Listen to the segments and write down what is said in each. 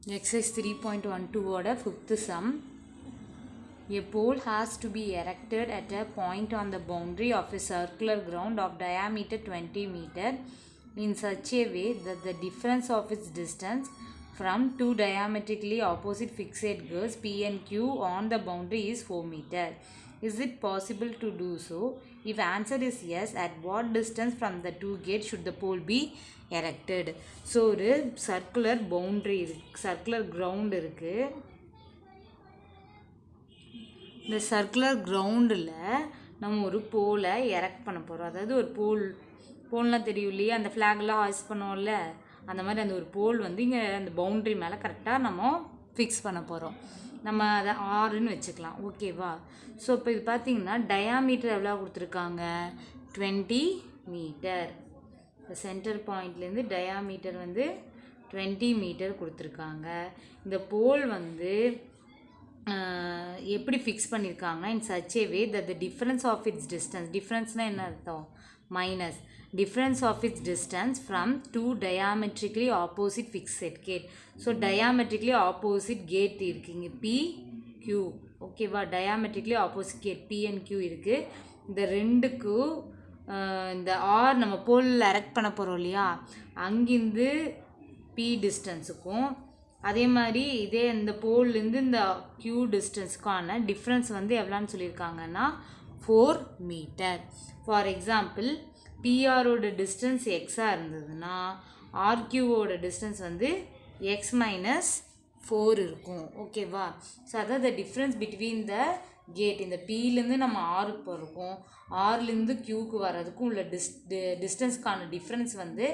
Exercise 3.12 order 5th sum. A pole has to be erected at a point on the boundary of a circular ground of diameter 20 meter in such a way that the difference of its distance from two diametrically opposite fixed girls P and Q on the boundary is 4 meter. Is it possible to do so? If answer is yes, at what distance from the two gates should the pole be erected? So ஒரு circular boundary circular ground இருக்கு. இந்த circular கிரவுண்டில் நம்ம ஒரு போலை erect பண்ண போகிறோம். அதாவது ஒரு போல்னால் தெரியும் இல்லையா, அந்த ஃப்ளாக்லாம் ஹாய்ஸ் பண்ணுவோம்ல, அந்த மாதிரி அந்த ஒரு போல் வந்து இங்கே அந்த பவுண்ட்ரி மேலே கரெக்டாக நம்ம ஃபிக்ஸ் பண்ண போகிறோம். நம்ம அதை ஆறுன்னு வச்சுக்கலாம், ஓகேவா? ஸோ இப்போ இது பார்த்திங்கன்னா டயாமீட்டர் எவ்வளோ கொடுத்துருக்காங்க, 20 மீட்டர். இப்போ சென்டர் பாயிண்ட்லேருந்து டயாமீட்டர் வந்து 20 மீட்டர் கொடுத்துருக்காங்க. இந்த போல் வந்து எப்படி ஃபிக்ஸ் பண்ணியிருக்காங்கன்னா in such a way that the difference of its distance, டிஃப்ரென்ஸ்னால் என்ன அர்த்தம், minus difference of its distance from two diametrically opposite fixed gate. So diametrically opposite gate இருக்குது இங்கே பி கியூ, ஓகேவா? Diametrically opposite gate P and Q இருக்குது. இந்த ரெண்டுக்கும் இந்த ஆர் நம்ம போல் எரெக்ட் பண்ண போகிறோம் இல்லையா, அங்கேருந்து பி டிஸ்டன்ஸுக்கும் அதே மாதிரி இதே இந்த போல்லேருந்து இந்த கியூ டிஸ்டன்ஸுக்கான டிஃப்ரென்ஸ் வந்து எவ்வளோன்னு சொல்லியிருக்காங்கன்னா 4 மீட்டர். ஃபார் எக்ஸாம்பிள் பிஆரோட டிஸ்டன்ஸ் எக்ஸாக இருந்ததுன்னா ஆர்கியூவோட டிஸ்டன்ஸ் வந்து எக்ஸ் மைனஸ் 4 இருக்கும், ஓகேவா? ஸோ அதான் the difference between the gate. இந்த பிலேருந்து நம்ம ஆருக்கு போகிறதுக்கும் ஆர்லேருந்து கியூக்கு வர்றதுக்கும் உள்ள டிஸ்டன்ஸ்க்கான டிஃப்ரென்ஸ் வந்து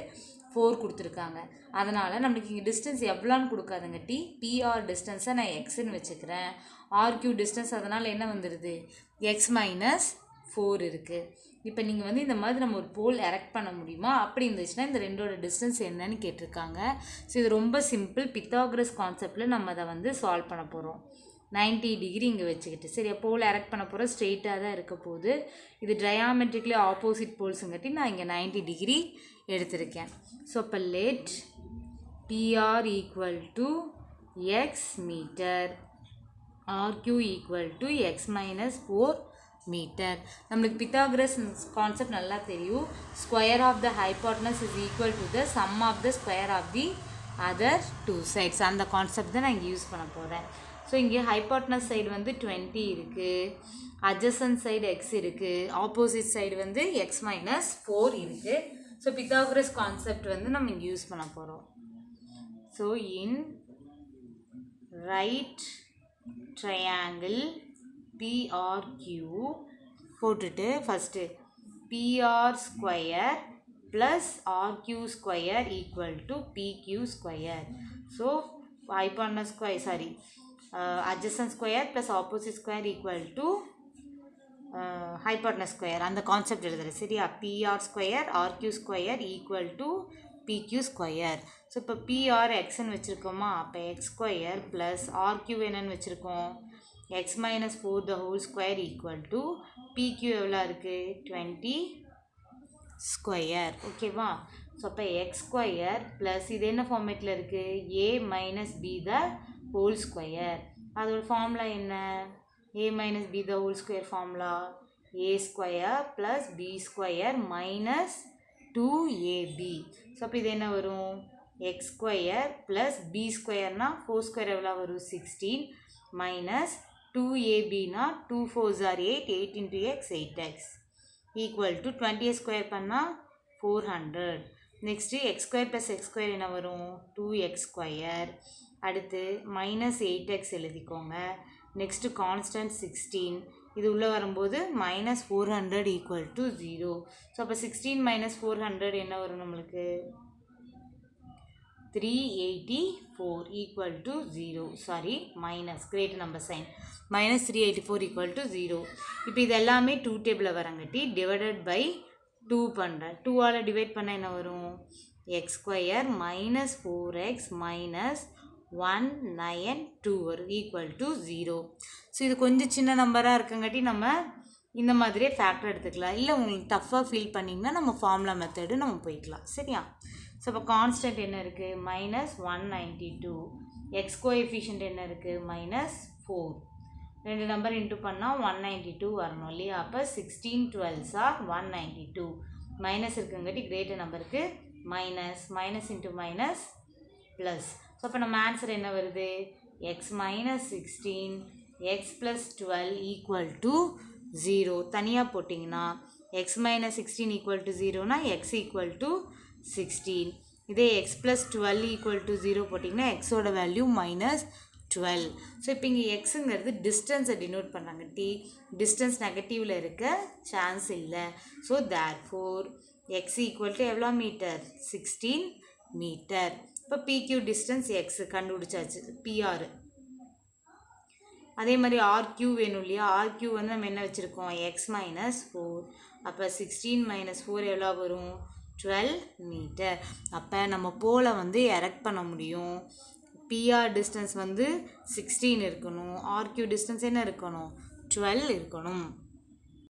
4 கொடுத்துருக்காங்க. அதனால் நம்மளுக்கு இங்கே டிஸ்டன்ஸ் எவ்வளோன்னு கொடுக்காதுங்கட்டி பிஆர் டிஸ்டன்ஸை நான் எக்ஸ்ன்னு வச்சுக்கிறேன். ஆர்கியூ டிஸ்டன்ஸ் அதனால் என்ன வந்துடுது, எக்ஸ் மைனஸ் 4 இருக்குது. இப்போ நீங்கள் வந்து இந்த மாதிரி நம்ம ஒரு போல் எரெக்ட் பண்ண முடியுமா? அப்படி இருந்துச்சுன்னா இந்த ரெண்டோட டிஸ்டன்ஸ் என்னன்னு கேட்டிருக்காங்க. ஸோ இது ரொம்ப சிம்பிள். பித்தாகரஸ் கான்செப்டில் நம்ம அதை வந்து சால்வ் பண்ண போகிறோம். 90 டிகிரி இங்கே வச்சுக்கிட்டு சரி போல் எரெக்ட் பண்ண போகிறோம். ஸ்ட்ரெயிட்டாக தான் இருக்க போகுது. இது டயாமெட்ரிக்லி ஆப்போசிட் போல்ஸுங்கட்டி நான் இங்கே 90 டிகிரி எடுத்திருக்கேன். ஸோ இப்போ let P R equal to x metre, R Q equal to x minus 4 metre. நம்மளுக்கு பித்தாகரஸ் கான்செப்ட் நல்லா தெரியும். Square of the hypotenuse is equal to the sum of the square of the other two sides. அந்த concept தான் நான் இங்கே use பண்ண போகிறேன். So இங்கே ஹைபாட்னஸ் சைடு வந்து 20 இருக்குது, அட்ஜசன்ட் சைடு எக்ஸ் இருக்குது, ஆப்போசிட் சைடு வந்து எக்ஸ் மைனஸ் 4 இருக்குது. ஸோ பித்தாகரஸ் கான்செப்ட் வந்து நம்ம இங்கே யூஸ் பண்ண போகிறோம். So in right triangle PRQ போட்டுட்டு first PR square plus RQ square equal to PQ square. So hypotenuse square sorry adjacent square plus opposite square equal to hypotenuse square. அந்த concept எழுதுறேன் சரியா. PR square RQ square equal to PQ square. So இப்போ PR எக்ஸ்ன்னு வச்சுருக்கோமா, அப்போ X square plus RQ என்னன்னு வச்சுருக்கோம் X minus 4 the whole square equal to PQ எவ்வளோ இருக்குது 20 ஸ்கொயர், ஓகேவா? ஸோ அப்போ எக்ஸ் ஸ்கொயர் ப்ளஸ் இது என்ன ஃபார்மேட்டில் இருக்குது A minus B the whole square. அதோட ஃபார்முலா என்ன, a minus B the whole square formula a square plus B square minus 2ab. So அப்போ இது என்ன வரும் எக்ஸ் ஸ்கொயர் ப்ளஸ் பி ஸ்கொயர்னா 4 ஸ்கொயர் எவ்வளோ வரும் 16 மைனஸ் 2abனா 2 4s are 8, 8 into x 8x equal to 20 square பண்ணால் 400. Next X square plus X square என்ன வரும் 2x ஸ்கொயர், அடுத்து மைனஸ் 8x எழுதிக்கோங்க. நெக்ஸ்ட்டு கான்ஸ்டன்ட் 16, இது உள்ளே வரும்போது மைனஸ் 400 ஈக்குவல் டு 0. ஸோ அப்போ 16 மைனஸ் 400 என்ன வரும் நம்மளுக்கு 384 equal to 0. Sorry minus great number sign minus 384 equal to 0. இப்போ இது எல்லாமே 2 டேபிளில் வரங்காட்டி டிவைடட் பை 2 பண்ணுறேன். 2ஆல் டிவைட் பண்ண என்ன வரும் X square minus 4x minus 192 வரும் ஈக்குவல் டு 0. ஸோ இது கொஞ்சம் சின்ன நம்பராக இருக்கங்காட்டி நம்ம இந்த மாதிரியே ஃபேக்டர் எடுத்துக்கலாம். இல்லை உங்களுக்கு டஃப்பாக ஃபீல் பண்ணிங்கன்னா நம்ம ஃபார்முலா மெத்தடு நம்ம போய்க்கலாம் சரியா. ஸோ இப்போ கான்ஸ்டன்ட் என்ன இருக்குது -192. எக்ஸ் கோஎஃபிஷியன்ட் என்ன இருக்குது -4. ரெண்டு நம்பர் இன்ட்டு பண்ணால் 192 வரணும் இல்லையா? அப்போ 16 12s are 192. மைனஸ் இருக்குங்காட்டி கிரேட்டர் நம்பருக்கு minus into minus plus. So அப்போ நம்ம ஆன்சர் என்ன வருது எக்ஸ் -16 எக்ஸ் + 12 = 0. தனியாக போட்டிங்கன்னா எக்ஸ் -16 = 0னா எக்ஸ் = 16. இதே எக்ஸ் + 12 = 0 போட்டிங்கன்னா எக்ஸோட வேல்யூ -12. ஸோ இப்போ இங்கே எக்ஸுங்கிறது டிஸ்டன்ஸை டினோட் பண்ணுறாங்க. டிஸ்டன்ஸ் நெகட்டிவில் இருக்க சான்ஸ் இல்லை. ஸோ தேர்ஃபோர் எக்ஸ் = எவ்வளோ மீட்டர் 16 மீட்டர். இப்போ பிக்யூ டிஸ்டன்ஸ் எக்ஸ் கண்டுபிடிச்சாச்சு பிஆர். அதே மாதிரி ஆர்க்யூ வேணும் இல்லையா? ஆர்க்யூ வந்து நம்ம என்ன வச்சுருக்கோம் எக்ஸ் -4. அப்போ 16 - 4 எவ்வளோ வரும் 12 மீட்டர். அப்போ நம்ம போலை வந்து எரெக்ட் பண்ண முடியும். பிஆர் டிஸ்டன்ஸ் வந்து 16 இருக்கணும். ஆர்க்யூ டிஸ்டன்ஸ் என்ன இருக்கணும் 12 இருக்கணும்.